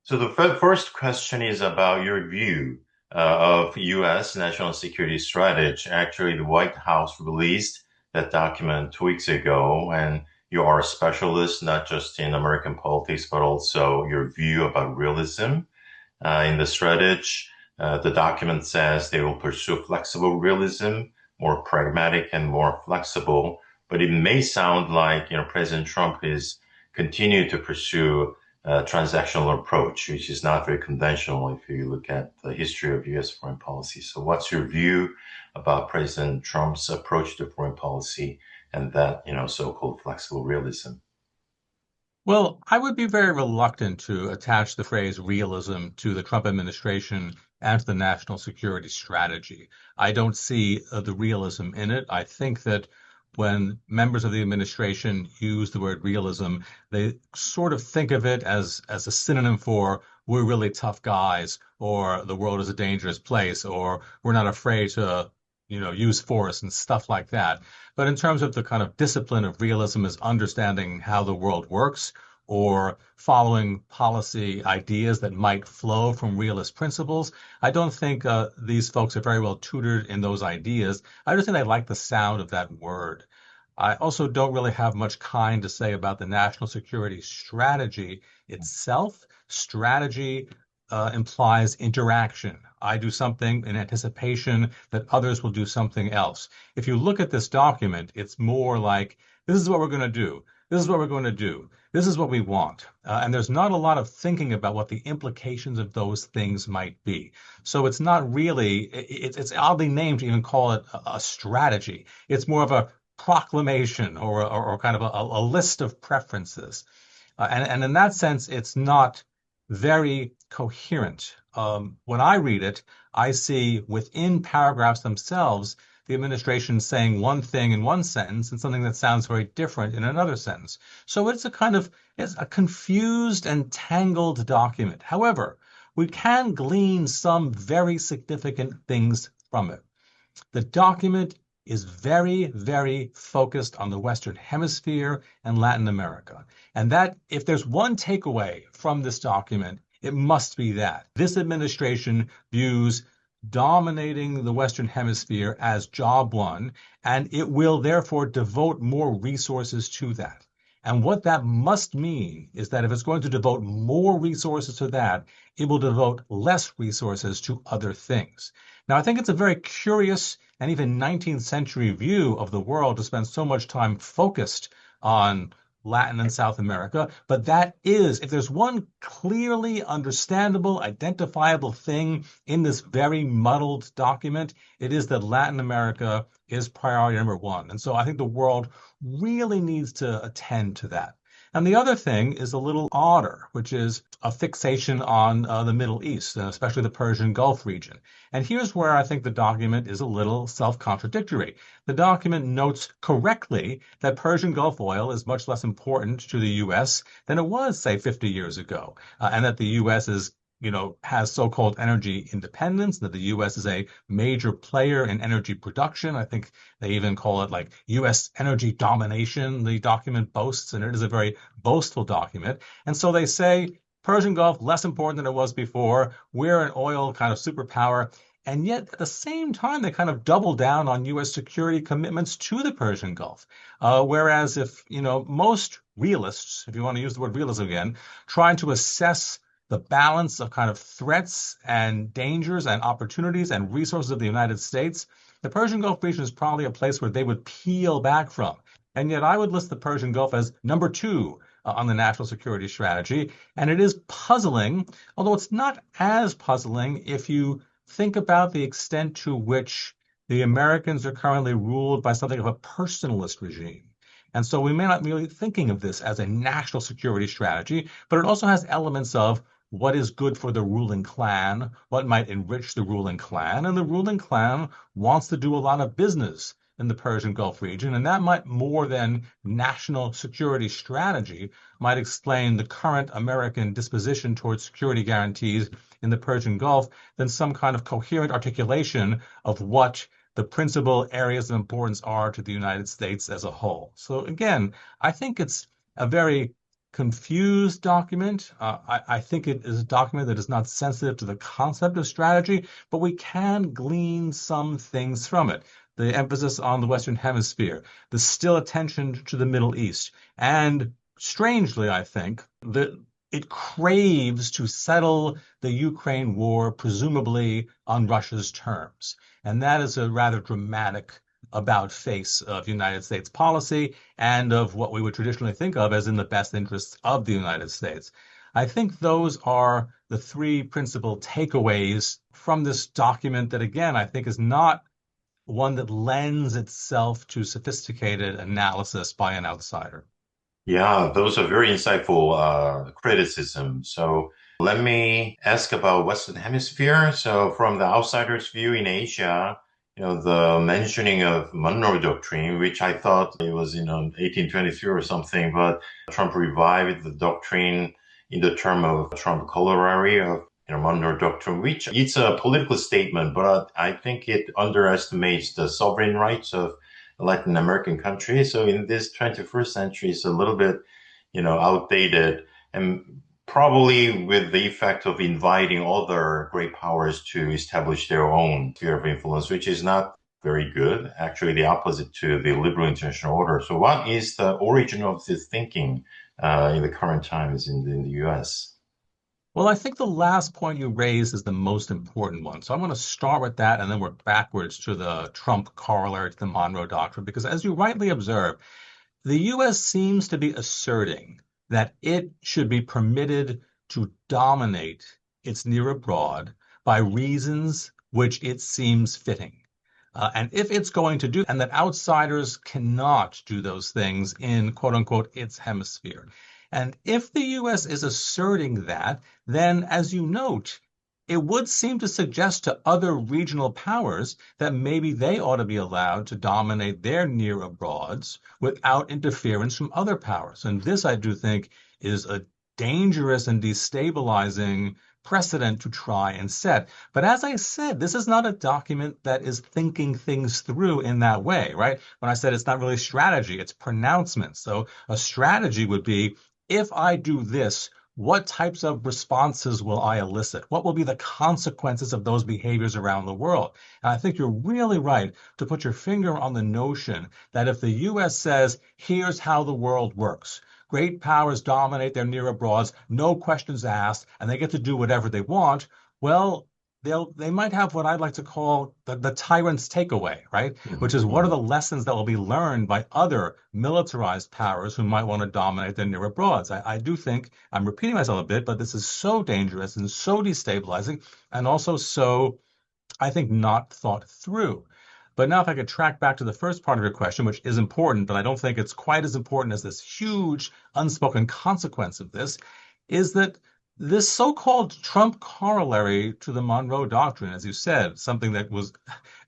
So the first question is about your view of U.S. national security strategy. Actually, the White House released that document 2 weeks ago, and you are a specialist not just in American politics, but also your view about realism in the strategy. The document says they will pursue flexible realism, more pragmatic and more flexible. But it may sound like President Trump is continue to pursue a transactional approach, which is not very conventional if you look at the history of U.S. foreign policy. So, what's your view about President Trump's approach to foreign policy and that so-called flexible realism? Well, I would be very reluctant to attach the phrase realism to the Trump administration and to the national security strategy. I don't see the realism in it. I think that when members of the administration use the word realism, they sort of think of it as a synonym for we're really tough guys, or the world is a dangerous place, or we're not afraid to, use force and stuff like that. But in terms of the kind of discipline of realism is understanding how the world works or following policy ideas that might flow from realist principles. I don't think these folks are very well tutored in those ideas. I just think they like the sound of that word. I also don't really have much kind to say about the national security strategy itself. Strategy implies interaction. I do something in anticipation that others will do something else. If you look at this document, it's more like this is what we're going to do. This is what we're going to do. This is what we want. And there's not a lot of thinking about what the implications of those things might be. So it's not really, it's oddly named to even call it a strategy. It's more of a proclamation or kind of a list of preferences. And in that sense, it's not very coherent. When I read it, I see within paragraphs themselves the administration saying one thing in one sentence and something that sounds very different in another sentence. So it's a confused and tangled document. However, we can glean some very significant things from it. The document is very, very focused on the Western Hemisphere and Latin America. And that, if there's one takeaway from this document, it must be that this administration views dominating the Western Hemisphere as job one, and it will therefore devote more resources to that. And what that must mean is that if it's going to devote more resources to that, it will devote less resources to other things. Now, I think it's a very curious and even 19th century view of the world to spend so much time focused on Latin and South America. But that is, if there's one clearly understandable, identifiable thing in this very muddled document, it is that Latin America is priority number one. And so I think the world really needs to attend to that. And the other thing is a little odder, which is a fixation on the Middle East, especially the Persian Gulf region. And here's where I think the document is a little self-contradictory. The document notes correctly that Persian Gulf oil is much less important to the U.S. than it was, say, 50 years ago, and that the U.S. has so-called energy independence, that the U.S. is a major player in energy production. I think they even call it like U.S. energy domination, the document boasts, and it is a very boastful document. And so they say Persian Gulf, less important than it was before. We're an oil kind of superpower. And yet, at the same time, they kind of double down on U.S. security commitments to the Persian Gulf. Whereas if, most realists, if you want to use the word realism again, trying to assess the balance of kind of threats and dangers and opportunities and resources of the United States, the Persian Gulf region is probably a place where they would peel back from. And yet I would list the Persian Gulf as number two on the national security strategy. And it is puzzling, although it's not as puzzling if you think about the extent to which the Americans are currently ruled by something of a personalist regime. And so we may not be really thinking of this as a national security strategy, but it also has elements of what is good for the ruling clan, what might enrich the ruling clan, and the ruling clan wants to do a lot of business in the Persian Gulf region, and that might more than national security strategy might explain the current American disposition towards security guarantees in the Persian Gulf than some kind of coherent articulation of what the principal areas of importance are to the United States as a whole. So again, I think it's a very confused document. I think it is a document that is not sensitive to the concept of strategy, but we can glean some things from it. The emphasis on the Western Hemisphere, the still attention to the Middle East, and strangely, I think, it craves to settle the Ukraine war, presumably on Russia's terms. And that is a rather dramatic about face of United States policy and of what we would traditionally think of as in the best interests of the United States. I think those are the three principal takeaways from this document that, again, I think is not one that lends itself to sophisticated analysis by an outsider. Yeah, those are very insightful criticisms. So let me ask about Western Hemisphere. So from the outsider's view in Asia, the mentioning of Monroe doctrine, which I thought it was, 1823 or something, but Trump revived the doctrine in the term of Trump Corollary of, Monroe doctrine, which it's a political statement, but I think it underestimates the sovereign rights of Latin American countries. So in this 21st century, it's a little bit, outdated and probably with the effect of inviting other great powers to establish their own sphere of influence, which is not very good. Actually, the opposite to the liberal international order. So what is the origin of this thinking in the current times in the U.S.? Well, I think the last point you raised is the most important one. So I'm going to start with that and then work backwards to the Trump corollary to the Monroe Doctrine, because as you rightly observe, the U.S. seems to be asserting that it should be permitted to dominate its near abroad by reasons which it seems fitting. And if it's going to do, and that outsiders cannot do those things in quote unquote its hemisphere. And if the U.S. is asserting that, then as you note, it would seem to suggest to other regional powers that maybe they ought to be allowed to dominate their near abroads without interference from other powers. And this, I do think, is a dangerous and destabilizing precedent to try and set. But as I said, this is not a document that is thinking things through in that way, right? When I said it's not really strategy, it's pronouncement. So a strategy would be, if I do this, what types of responses will I elicit? What will be the consequences of those behaviors around the world? And I think you're really right to put your finger on the notion that if the U.S. says, here's how the world works, great powers dominate their near abroads, no questions asked, and they get to do whatever they want, well, they might have what I'd like to call the tyrant's takeaway, right? Which is, what are the lessons that will be learned by other militarized powers who might want to dominate their near abroads? I do think I'm repeating myself a bit, but this is so dangerous and so destabilizing, and also so, I think, not thought through. But now, if I could track back to the first part of your question, which is important, but I don't think it's quite as important as this huge unspoken consequence of this, is that this so-called Trump corollary to the Monroe Doctrine, as you said, something that was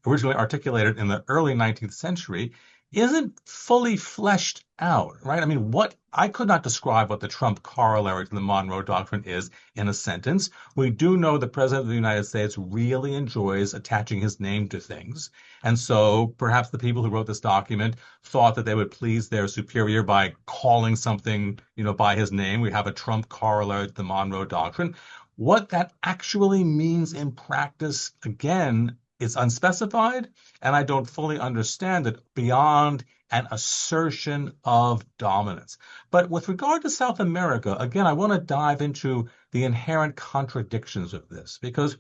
originally articulated in the early 19th century, isn't fully fleshed out, right? I mean, I could not describe what the Trump corollary to the Monroe Doctrine is in a sentence. We do know the President of the United States really enjoys attaching his name to things. And so perhaps the people who wrote this document thought that they would please their superior by calling something, by his name. We have a Trump corollary to the Monroe Doctrine. What that actually means in practice, again, is unspecified, and I don't fully understand it beyond an assertion of dominance. But with regard to South America, again, I want to dive into the inherent contradictions of this, because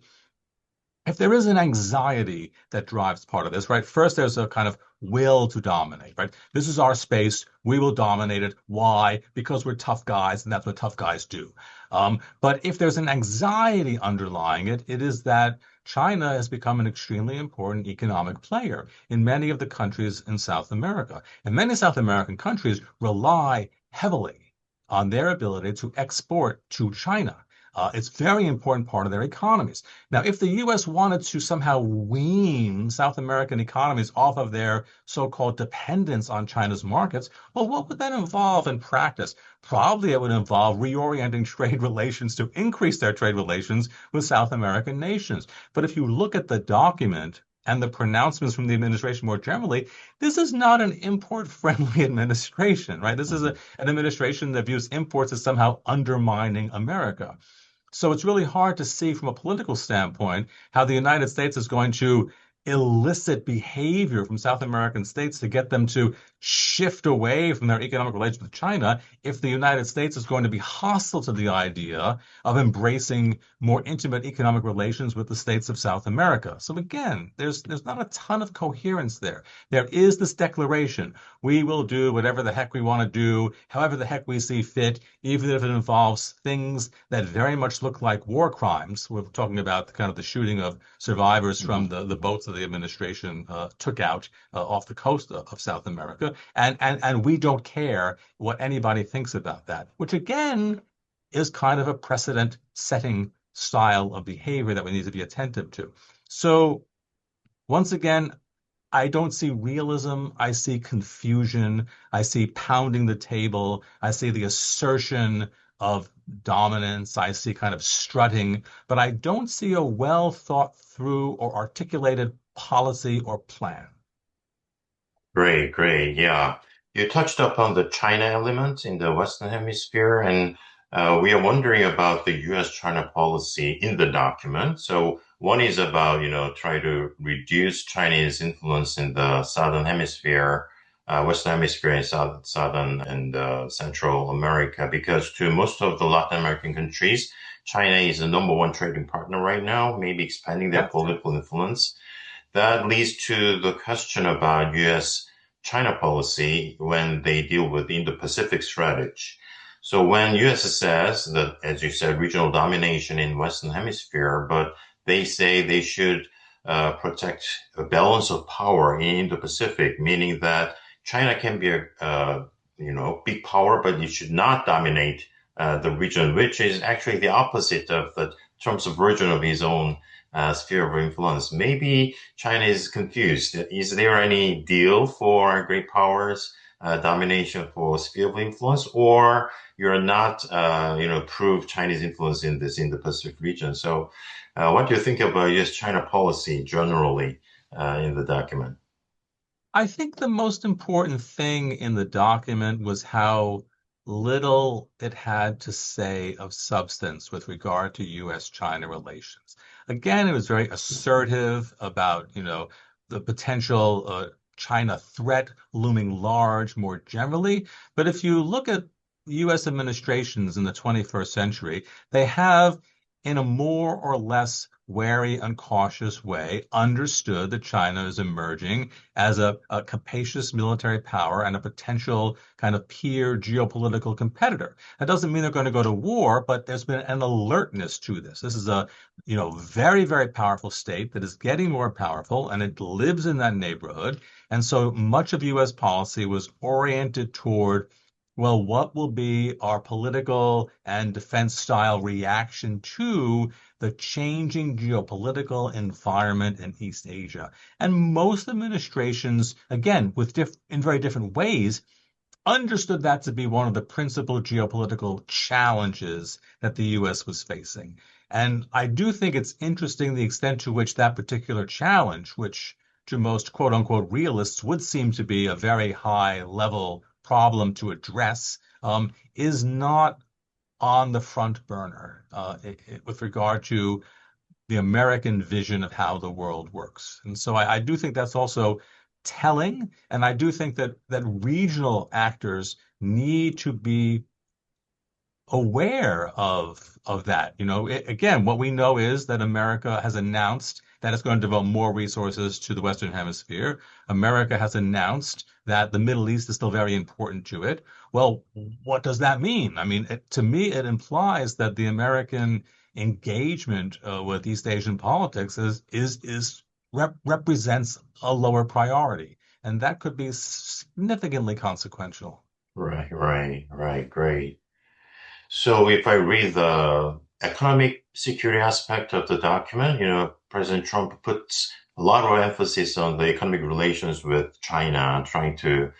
if there is an anxiety that drives part of this, right? First, there's a kind of will to dominate, right? This is our space. We will dominate it. Why? Because we're tough guys, and that's what tough guys do. But if there's an anxiety underlying it, it is that China has become an extremely important economic player in many of the countries in South America. And many South American countries rely heavily on their ability to export to China. It's a very important part of their economies. Now, if the U.S. wanted to somehow wean South American economies off of their so-called dependence on China's markets, well, what would that involve in practice? Probably it would involve reorienting trade relations to increase their trade relations with South American nations. But if you look at the document, and the pronouncements from the administration more generally, this is not an import-friendly administration, right? This is Mhm. an administration that views imports as somehow undermining America. So it's really hard to see from a political standpoint how the United States is going to elicit behavior from South American states to get them to shift away from their economic relations with China if the United States is going to be hostile to the idea of embracing more intimate economic relations with the states of South America. So again, there's not a ton of coherence there. There is this declaration, we will do whatever the heck we want to do, however the heck we see fit, even if it involves things that very much look like war crimes. We're talking about kind of the shooting of survivors from Mhm. the boats that the administration took out off the coast of South America. And we don't care what anybody thinks about that, which again is kind of a precedent setting style of behavior that we need to be attentive to. So once again, I don't see realism. I see confusion. I see pounding the table. I see the assertion of dominance. I see kind of strutting, but I don't see a well thought through or articulated policy or plan. Great, great. Yeah. You touched upon the China element in the Western Hemisphere, and we are wondering about the U.S. China policy in the document. So one is about, try to reduce Chinese influence in the Southern Hemisphere, Western Hemisphere and Southern and Central America, because to most of the Latin American countries, China is the number one trading partner right now, maybe expanding their Yeah. political influence. That leads to the question about U.S. China policy when they deal with the Indo-Pacific strategy. So when U.S. says that, as you said, regional domination in Western Hemisphere, but they say they should protect a balance of power in Indo-Pacific, meaning that China can be a big power, but it should not dominate the region, which is actually the opposite of the Trump's version of his own sphere of influence. Maybe China is confused. Is there any deal for great powers domination for sphere of influence, or you're not, prove Chinese influence in the Pacific region? So, what do you think about U.S. China policy generally in the document? I think the most important thing in the document was how little it had to say of substance with regard to U.S.-China relations. Again, it was very assertive about, the potential China threat looming large more generally. But if you look at U.S. administrations in the 21st century, they have, in a more or less wary and cautious way, understood that China is emerging as a capacious military power and a potential kind of peer geopolitical competitor. That doesn't mean they're going to go to war, but there's been an alertness to this. This is a, very, very powerful state that is getting more powerful, and it lives in that neighborhood. And so much of U.S. policy was oriented toward, well, what will be our political and defense style reaction to the changing geopolitical environment in East Asia? And most administrations, again, in very different ways, understood that to be one of the principal geopolitical challenges that the U.S. was facing. And I do think it's interesting the extent to which that particular challenge, which to most quote unquote realists would seem to be a very high level problem to address, is not on the front burner with regard to the American vision of how the world works. And so I do think that's also telling. And I do think that regional actors need to be aware of that. Again, what we know is that America has announced that it's going to devote more resources to the Western Hemisphere. America has announced that the Middle East is still very important to it. Well, what does that mean? I mean, to me, it implies that the American engagement with East Asian politics represents a lower priority, and that could be significantly consequential. Right, right, right. Great. So if I read the economic security aspect of the document, President Trump puts a lot of emphasis on the economic relations with China, trying to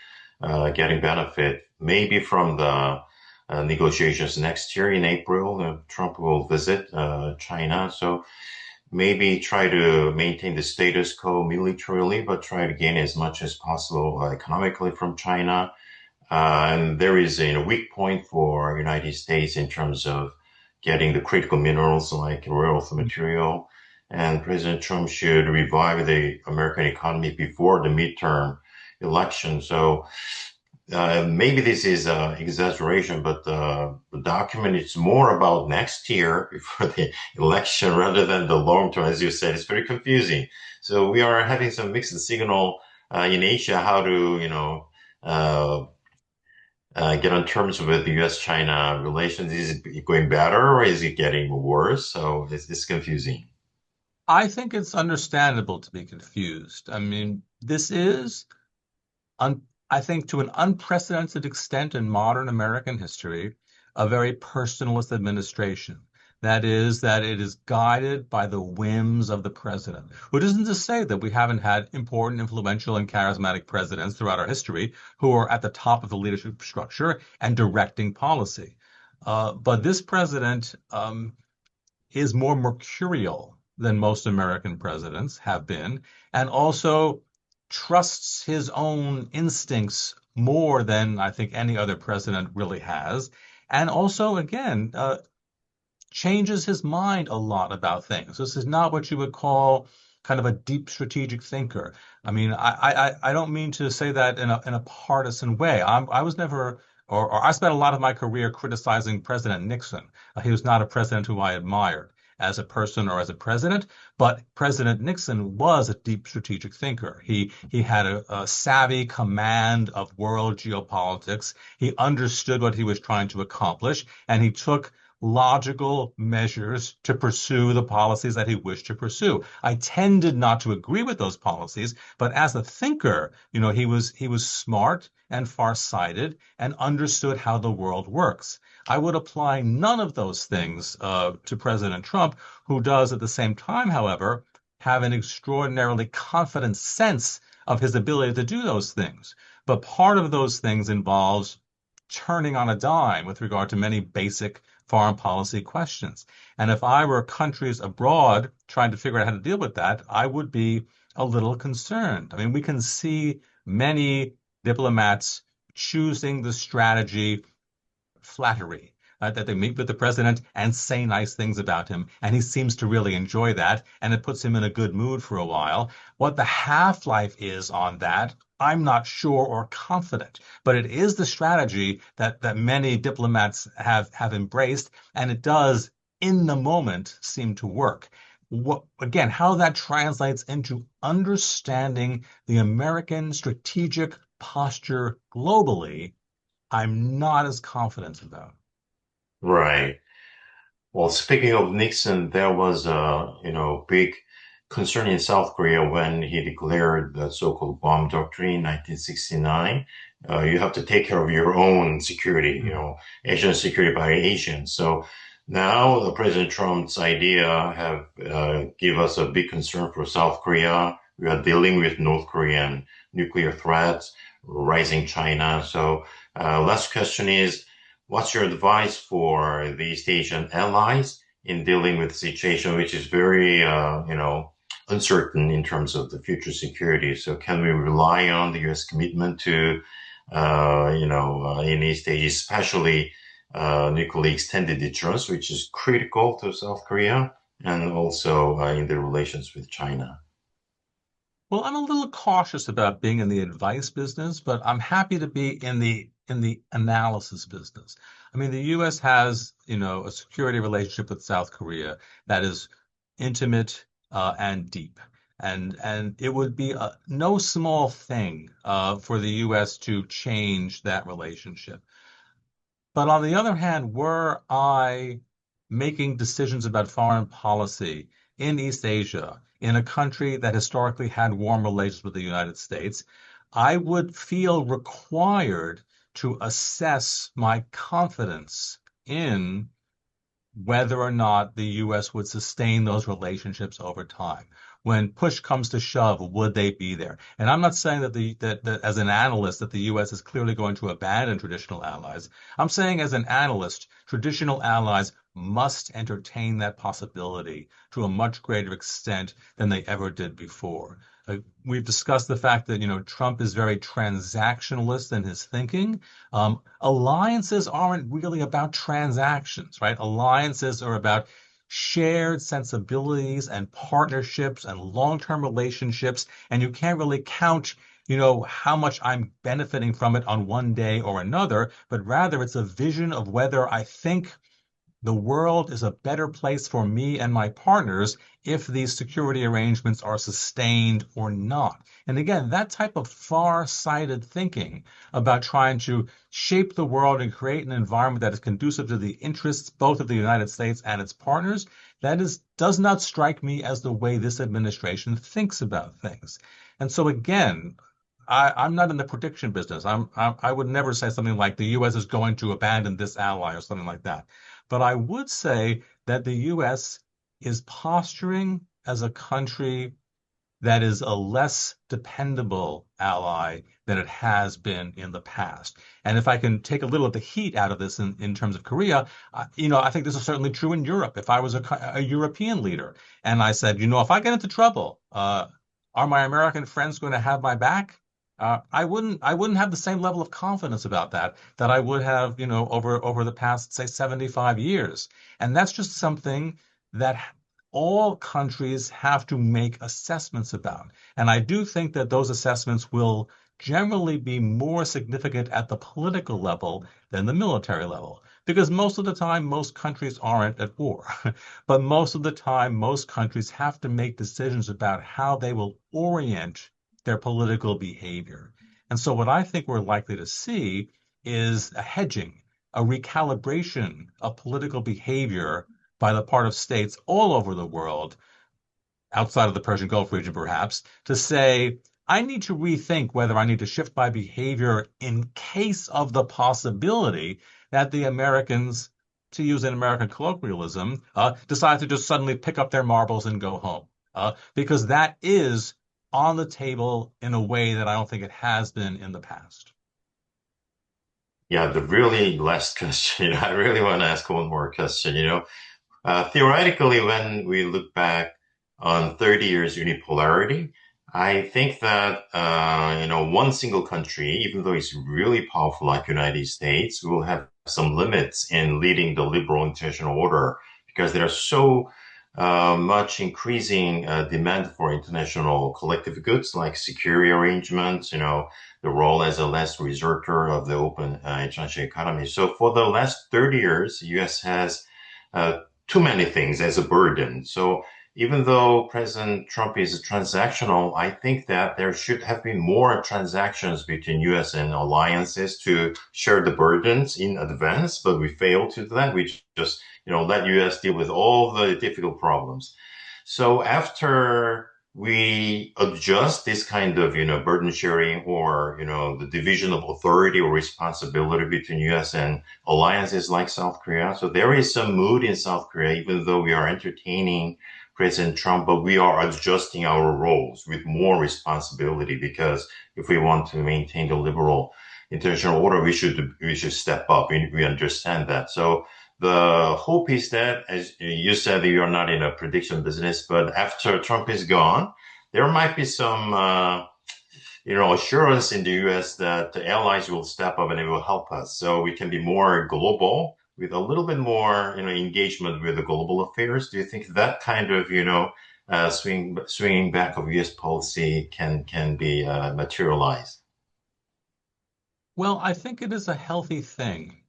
getting benefit maybe from the negotiations next year in April. Trump will visit China. So maybe try to maintain the status quo militarily, but try to gain as much as possible economically from China. And there is a weak point for United States in terms of getting the critical minerals like rare earth material. And President Trump should revive the American economy before the midterm election. So maybe this is exaggeration, but the document is more about next year before the election rather than the long term. As you said, it's very confusing. So we are having some mixed signal in Asia how to, uh, get on terms with the U.S. China relations. Is it going better or is it getting worse? So it's confusing. I think it's understandable to be confused. I mean, this is un I think to an unprecedented extent in modern American history, a very personalist administration. That is, that it is guided by the whims of the president, which isn't to say that we haven't had important, influential, and charismatic presidents throughout our history who are at the top of the leadership structure and directing policy. But this president is more mercurial than most American presidents have been, and also trusts his own instincts more than I think any other president really has. And also, again, changes his mind a lot about things. This is not what you would call kind of a deep strategic thinker. I mean, I don't mean to say that in a partisan way. I was never, or I spent a lot of my career criticizing President Nixon. He was not a president who I admired as a person or as a president, but President Nixon was a deep strategic thinker. He had a savvy command of world geopolitics. He understood what he was trying to accomplish, and he took logical measures to pursue the policies that he wished to pursue. I tended not to agree with those policies, but as a thinker, he was smart and farsighted and understood how the world works. I would apply none of those things to President Trump, who does at the same time, however, have an extraordinarily confident sense of his ability to do those things. But part of those things involves turning on a dime with regard to many basic foreign policy questions. And if I were countries abroad trying to figure out how to deal with that, I would be a little concerned. I mean, we can see many diplomats choosing the strategy flattery. That they meet with the president and say nice things about him. And he seems to really enjoy that. And it puts him in a good mood for a while. What the half-life is on that, I'm not sure or confident. But it is the strategy that many diplomats have embraced. And it does, in the moment, seem to work. Again, how that translates into understanding the American strategic posture globally, I'm not as confident about. Right. Well, speaking of Nixon, there was a, big concern in South Korea when he declared the so-called bomb doctrine in 1969. You have to take care of your own security, Asian security by Asians. So now President Trump's idea have give us a big concern for South Korea. We are dealing with North Korean nuclear threats, rising China. So last question is, what's your advice for the East Asian allies in dealing with the situation, which is very, uncertain in terms of the future security? So can we rely on the U.S. commitment to, in East Asia, especially nuclear extended deterrence, which is critical to South Korea, and also in the relations with China? Well, I'm a little cautious about being in the advice business, but I'm happy to be in the analysis business. I mean, the U.S. has, a security relationship with South Korea that is intimate and deep. And it would be no small thing for the U.S. to change that relationship. But on the other hand, were I making decisions about foreign policy in East Asia, in a country that historically had warm relations with the United States, I would feel required to assess my confidence in whether or not the U.S. would sustain those relationships over time. When push comes to shove, would they be there? And I'm not saying that as an analyst that the U.S. is clearly going to abandon traditional allies. I'm saying as an analyst, traditional allies must entertain that possibility to a much greater extent than they ever did before. We've discussed the fact that, Trump is very transactionalist in his thinking. Alliances aren't really about transactions, right? Alliances are about shared sensibilities and partnerships and long-term relationships, and you can't really count how much I'm benefiting from it on one day or another, but rather it's a vision of whether I think the world is a better place for me and my partners if these security arrangements are sustained or not. And again, that type of far-sighted thinking about trying to shape the world and create an environment that is conducive to the interests both of the United States and its partners, does not strike me as the way this administration thinks about things. And so again, I'm not in the prediction business. I would never say something like the U.S. is going to abandon this ally or something like that. But I would say that the U.S. is posturing as a country that is a less dependable ally than it has been in the past. And if I can take a little of the heat out of this in terms of Korea, I think this is certainly true in Europe. If I was a European leader and I said, if I get into trouble, are my American friends going to have my back? I wouldn't have the same level of confidence about that I would have, over the past, say, 75 years. And that's just something that all countries have to make assessments about. And I do think that those assessments will generally be more significant at the political level than the military level. Because most of the time, most countries aren't at war. But most of the time, most countries have to make decisions about how they will orient their political behavior. And so what I think we're likely to see is a hedging, a recalibration of political behavior by the part of states all over the world, outside of the Persian Gulf region perhaps, to say, I need to rethink whether I need to shift my behavior in case of the possibility that the Americans, to use an American colloquialism, decide to just suddenly pick up their marbles and go home. Because that is on the table in a way that I don't think it has been in the past. Yeah, the really last question. I really want to ask one more question. Theoretically, when we look back on 30 years unipolarity, I think that one single country, even though it's really powerful like United States, will have some limits in leading the liberal international order because there are so much increasing demand for international collective goods like security arrangements, the role as a last resorter of the open international economy. So for the last 30 years, the U.S. has too many things as a burden. So even though President Trump is transactional, I think that there should have been more transactions between U.S. and alliances to share the burdens in advance, but we failed to do that. We just, let U.S. deal with all the difficult problems. So after we adjust this kind of, burden sharing or, the division of authority or responsibility between U.S. and alliances like South Korea. So there is some mood in South Korea, even though we are entertaining President Trump, but we are adjusting our roles with more responsibility because if we want to maintain the liberal international order, we should step up. We understand that. So the hope is that, as you said, you are not in a prediction business, but after Trump is gone, there might be some, assurance in the U.S. that the allies will step up and it will help us. So we can be more global with a little bit more, engagement with the global affairs. Do you think that kind of, swinging back of U.S. policy can be materialized? Well, I think it is a healthy thing.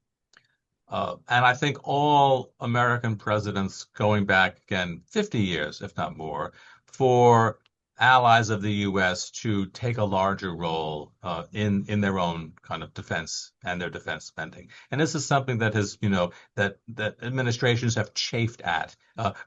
And I think all American presidents going back again 50 years, if not more, for allies of the U.S. to take a larger role in their own kind of defense and their defense spending. And this is something that has, that administrations have chafed at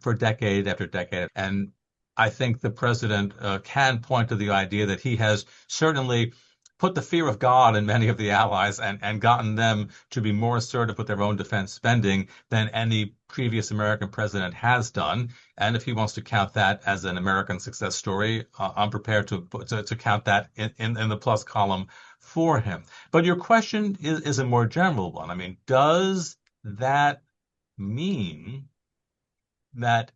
for decade after decade. And I think the president can point to the idea that he has certainly put the fear of God in many of the allies and gotten them to be more assertive with their own defense spending than any previous American president has done. And if he wants to count that as an American success story, I'm prepared to count that in the plus column for him. But your question is a more general one. I mean, does that mean that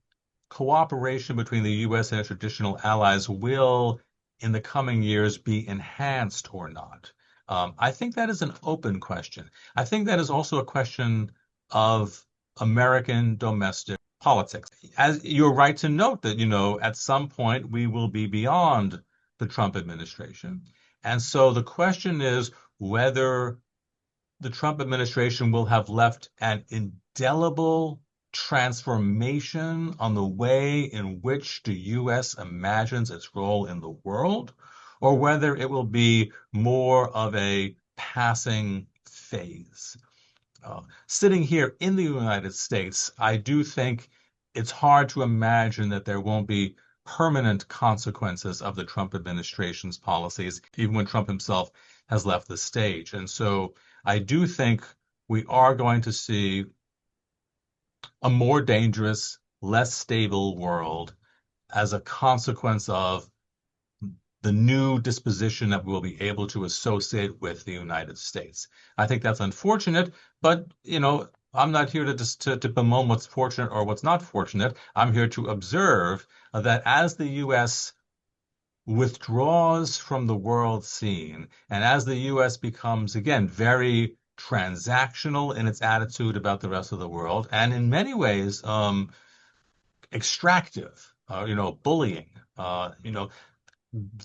cooperation between the U.S. and its traditional allies will, in the coming years, be enhanced or not? I think that is an open question. I think that is also a question of American domestic politics. As you're right to note that, at some point we will be beyond the Trump administration. And so the question is whether the Trump administration will have left an indelible transformation on the way in which the U.S. imagines its role in the world, or whether it will be more of a passing phase. Sitting here in the United States, I do think it's hard to imagine that there won't be permanent consequences of the Trump administration's policies, even when Trump himself has left the stage. And so I do think we are going to see a more dangerous, less stable world as a consequence of the new disposition that we'll be able to associate with the United States. I think that's unfortunate, but I'm not here to bemoan what's fortunate or what's not fortunate. I'm here to observe that as the U.S. withdraws from the world scene, and as the U.S. becomes, again, very transactional in its attitude about the rest of the world, and in many ways, extractive, bullying,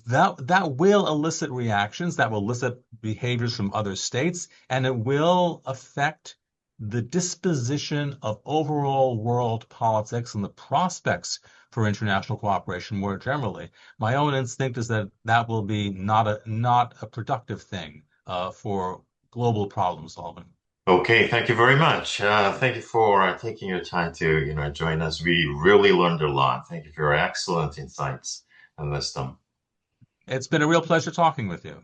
that will elicit reactions, that will elicit behaviors from other states, and it will affect the disposition of overall world politics and the prospects for international cooperation more generally. My own instinct is that that will be not a productive thing for global problem solving. Okay, thank you very much. Thank you for taking your time to, join us. We really learned a lot. Thank you for your excellent insights and wisdom. It's been a real pleasure talking with you.